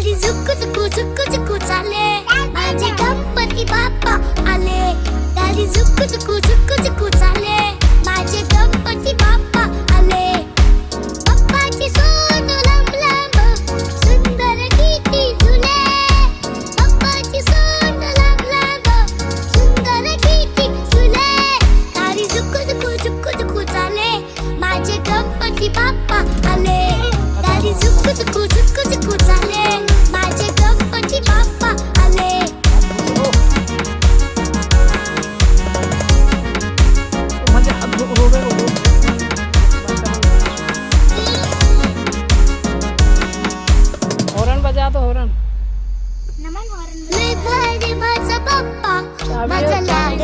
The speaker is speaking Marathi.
गाडी झुकू झुकू झुकू झुकू चाले, माझे गणपती बाप्पा आले. गाडी झुकू झुकू झुकू झुकू चाले, माझे गणपती बाप्पा आले. बाप्पाची सोन लांब लांब, सुंदर किती झुले. बाप्पाची सोन लांब लांब, सुंदर किती झुले. गाडी झुकू झुकू झुकू झुकू चाले, माझे गणपती बाप्पा आले. गाडी झुकू झुकू झुकू झुकू चाले, माझे गणपती बाप्पा आले. हॉर्न बजा तो हॉर्न. लय भारी माझा बाप्पा, माझा लाड